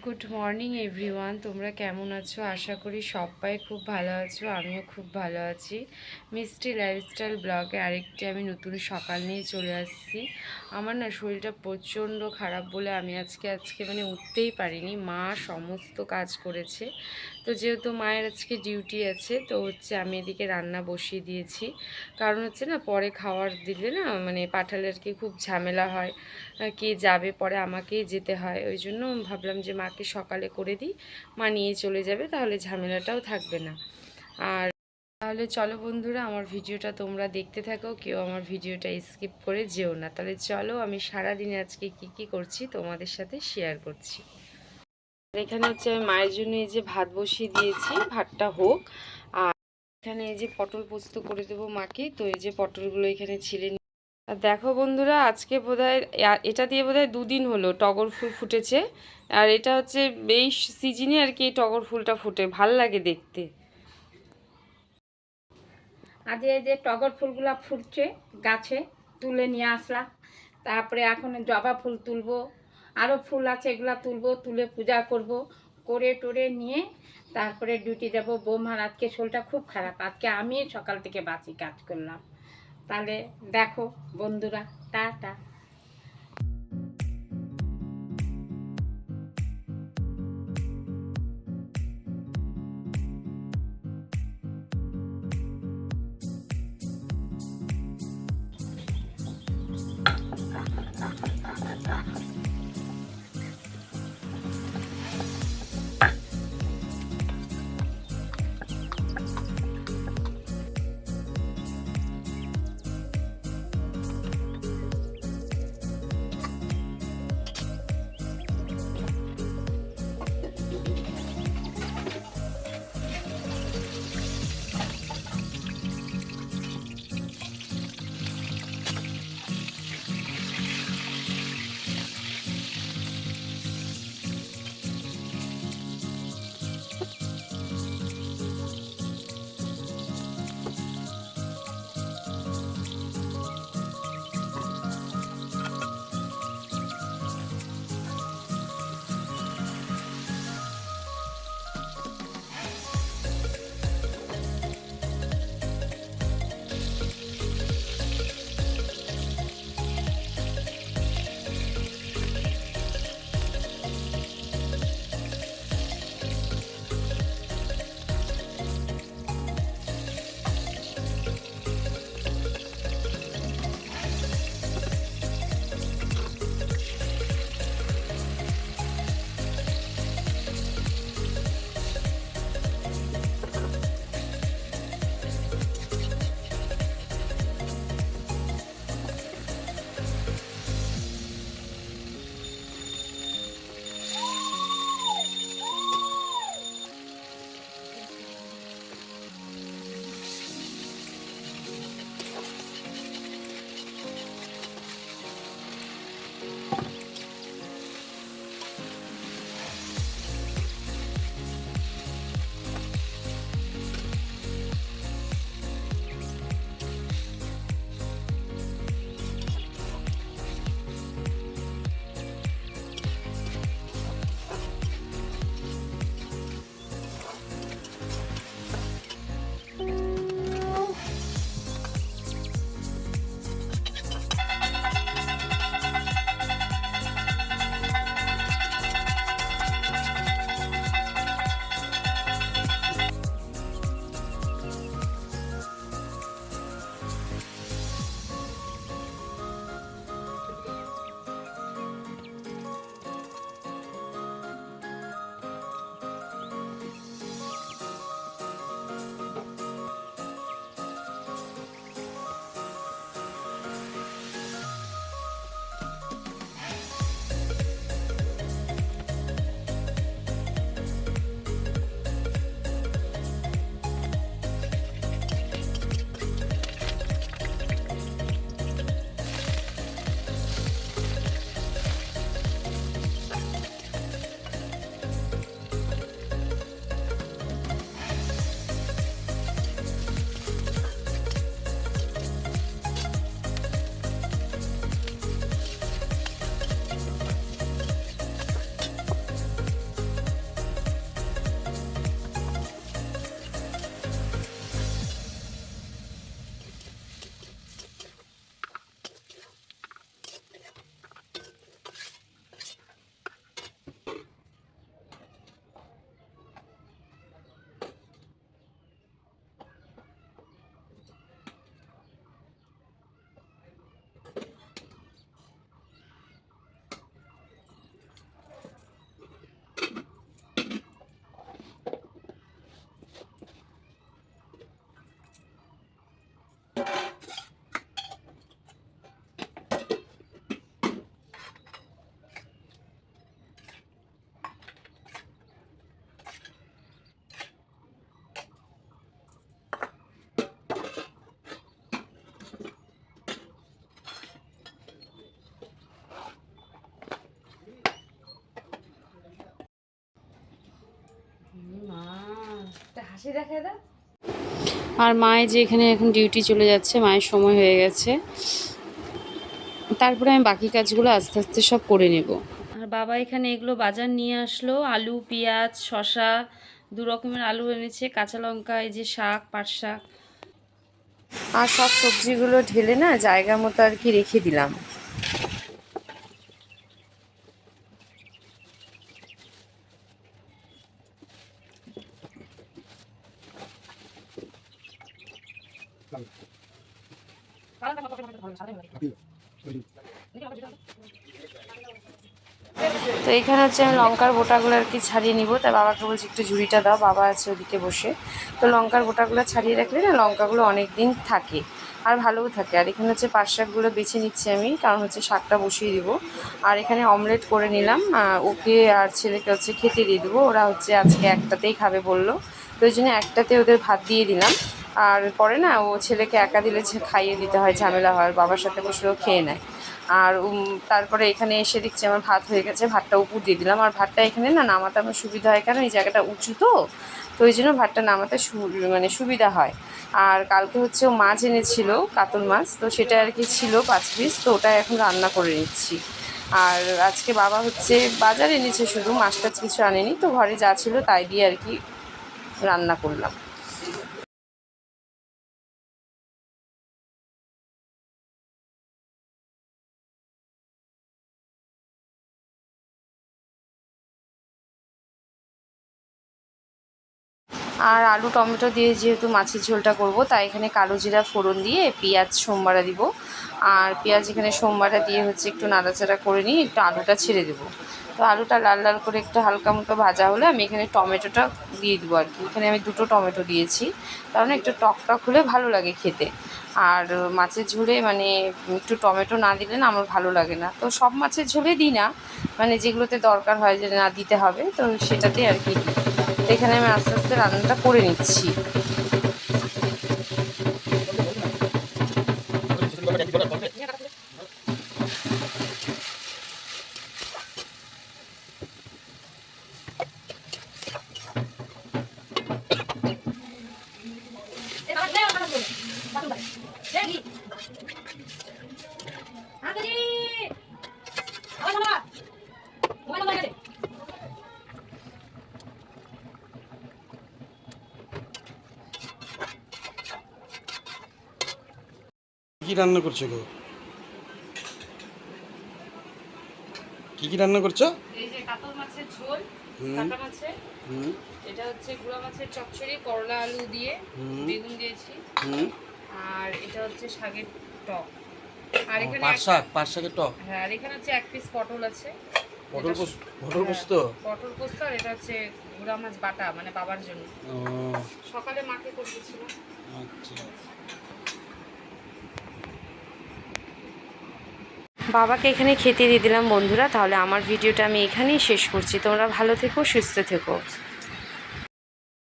Good morning everyone, তোমরা কেমন আছো? আশা করি সবাই খুব ভালো আছো। আমিও খুব ভালো আছি। মিষ্টি লাইফস্টাইল ব্লগে আরেকটি আমি নতুন সকাল নিয়ে চলে আসছি। আমার না শরীরটা প্রচণ্ড খারাপ বলে আমি আজকে মানে উঠতেই পারিনি। মা সমস্ত কাজ করেছে। তো যেহেতু মায়ের আজকে ডিউটি আছে, তো আমি এদিকে রান্না বসিয়ে দিয়েছি। কারণ না পরে খাওয়ার দিলে না মানে পাঠালে আর কি খুব ঝামেলা হয়, কে যাবে, পরে আমাকেই যেতে হয়। ওই জন্য ভাবলাম যে মাকে সকালে করে দিই, মা নিয়ে চলে যাবে, তাহলে ঝামেলাটাও থাকবে না। আর তাহলে চলো বন্ধুরা, আমার ভিডিওটা তোমরা দেখতে থাকো, কেউ আমার ভিডিওটা স্কিপ করে যেও না। তাহলে চলো, আমি সারাদিনে আজকে কি করছি তোমাদের সাথে শেয়ার করছি। আর এখানে আমি মায়ের জন্য এই যে ভাত বসিয়ে দিয়েছি, ভাতটা হোক। আর এখানে এই যে পটল পোস্ত করে দেবো মাকে। তো এই যে পটলগুলো এখানে ছিলে। আর দেখো বন্ধুরা, আজকে বোধহয় এটা দিয়ে বোধহয় 2 দিন হলো টগর ফুল ফুটেছে। আর এটা এই সিজনে আর কি এই টগর ফুলটা ফুটে, ভাল লাগে দেখতে। আজ এই যে টগর ফুলগুলো ফুটছে গাছে, তুলে নিয়ে আসলাম। তারপরে এখন জবা ফুল তুলবো, আরও ফুল আছে, এগুলো তুলবো, তুলে পূজা করব, করে টোরে নিয়ে তারপরে ডিউটি যাব। বৌমার আজকে শরীরটা খুব খারাপ, আজকে আমি সকাল থেকে বাসি কাজ করলাম। তাহলে দেখো বন্ধুরা, টাটা। হাসি দেখায় দাও। আর মায়ের যে এখানে এখন ডিউটি চলে যাচ্ছে, মায়ের সময় হয়ে গেছে, তারপরে আমি বাকি কাজগুলো আস্তে আস্তে সব করে নেব। আর বাবা এখানে এগুলো বাজার নিয়ে আসলো, আলু, পেঁয়াজ, শসা, 2 রকমের আলু এনেছে, কাঁচা লঙ্কা, এই যে শাক, পাট শাক, আর সব সবজিগুলো ঢেলে না জায়গা মতো আর কি রেখে দিলাম। তো এখানে হচ্ছে আমি লঙ্কার বোটাগুলো আর কি ছাড়িয়ে নিব, তাই বাবাকে বলছি একটু ঝুড়িটা দাও, বাবা আছে ওদিকে বসে। তো লঙ্কার বোটাগুলো ছাড়িয়ে রাখলে না লঙ্কাগুলো অনেক দিন থাকে আর ভালোও থাকে। আর এখানে হচ্ছে পাট শাকগুলো বেছে নিচ্ছি আমি, কারণ হচ্ছে শাকটা বসিয়ে দিব। আর এখানে অমলেট করে নিলাম, ওকে আর ছেলেকে হচ্ছে খেতে দিয়ে দেবো, ওরা হচ্ছে আজকে একটাতেই খাবে বললো, তো ওই জন্য একটাতে ওদের ভাত দিয়ে দিলাম। আর পরে না ও ছেলেকে একা দিলে খাইয়ে দিতে হয়, ঝামেলা হয়, বাবার সাথে বসলেও খেয়ে নেয়। আর তারপরে এখানে এসে দেখছি আমার ভাত হয়ে গেছে, ভাতটা উপর দিয়ে দিলাম। আর ভাতটা এখানে না নামাতে আমার সুবিধা হয়, কারণ এই জায়গাটা উঁচু, তো ওই জন্য ভাতটা নামাতে মানে সুবিধা হয়। আর কালকে হচ্ছে ও মাছ এনেছিল, কাতল মাছ, তো সেটা আর কি ছিল 5 পিস, তো ওটা এখন রান্না করে নিচ্ছি। আর আজকে বাবা হচ্ছে বাজার এনেছে, শুধু মাছ টাছ কিছু আনেনি, তো ঘরে যা ছিল তাই দিয়ে আর কি রান্না করলাম। আর আলু টমেটো দিয়ে যেহেতু মাছের ঝোলটা করব, তাই এখানে কালো জিরা ফোড়ন দিয়ে পেঁয়াজ সোমবারা দিব। আর পেঁয়াজ এখানে সোমবারা দিয়ে হচ্ছে একটু নাড়াচাড়া করে নিয়ে একটু আলুটা ছেড়ে দেবো। তো আলুটা লাল লাল করে একটু হালকা মতো ভাজা হলে আমি এখানে টমেটোটা দিয়ে দেবো আর কি। এখানে আমি 2টো টমেটো দিয়েছি, কারণ একটু টক টক হলে ভালো লাগে খেতে। আর মাছের ঝোলে মানে একটু টমেটো না দিলে না আমার ভালো লাগে না, তো সব মাছের ঝোলে দিই না, মানে যেগুলোতে দরকার হয় যে না দিতে হবে, তো সেটাতে আর কি দিই। তো এখানে আমি আস্তে আস্তে রান্নাটা করে নিচ্ছি। কি রান্না করছো গো? কি রান্না করছো? এই যে কাতল মাছের ঝোল, হুম কাটা মাছের, হুম এটা হচ্ছে গুঁড়া মাছের চচ্চড়ি, করলা আলু দিয়ে বেগুন দিয়েছি। হুম আর এটা হচ্ছে শাকের টক। আর এখানে পাট শাকের টক। হ্যাঁ, আর এখানে হচ্ছে 1 পিস পটল আছে, পটল পোস্ত। পটল পোস্ত। আর এটা হচ্ছে গুঁড়া মাছ বাটা, মানে বাবার জন্য, ও সকালে মাকে করে দিয়েছিলাম। আচ্ছা। বাবাকে এখানে খেতে দিয়ে দিলাম বন্ধুরা। তাহলে আমার ভিডিওটা আমি এখানেই শেষ করছি। তোমরা ভালো থেকো, সুস্থ থেকো।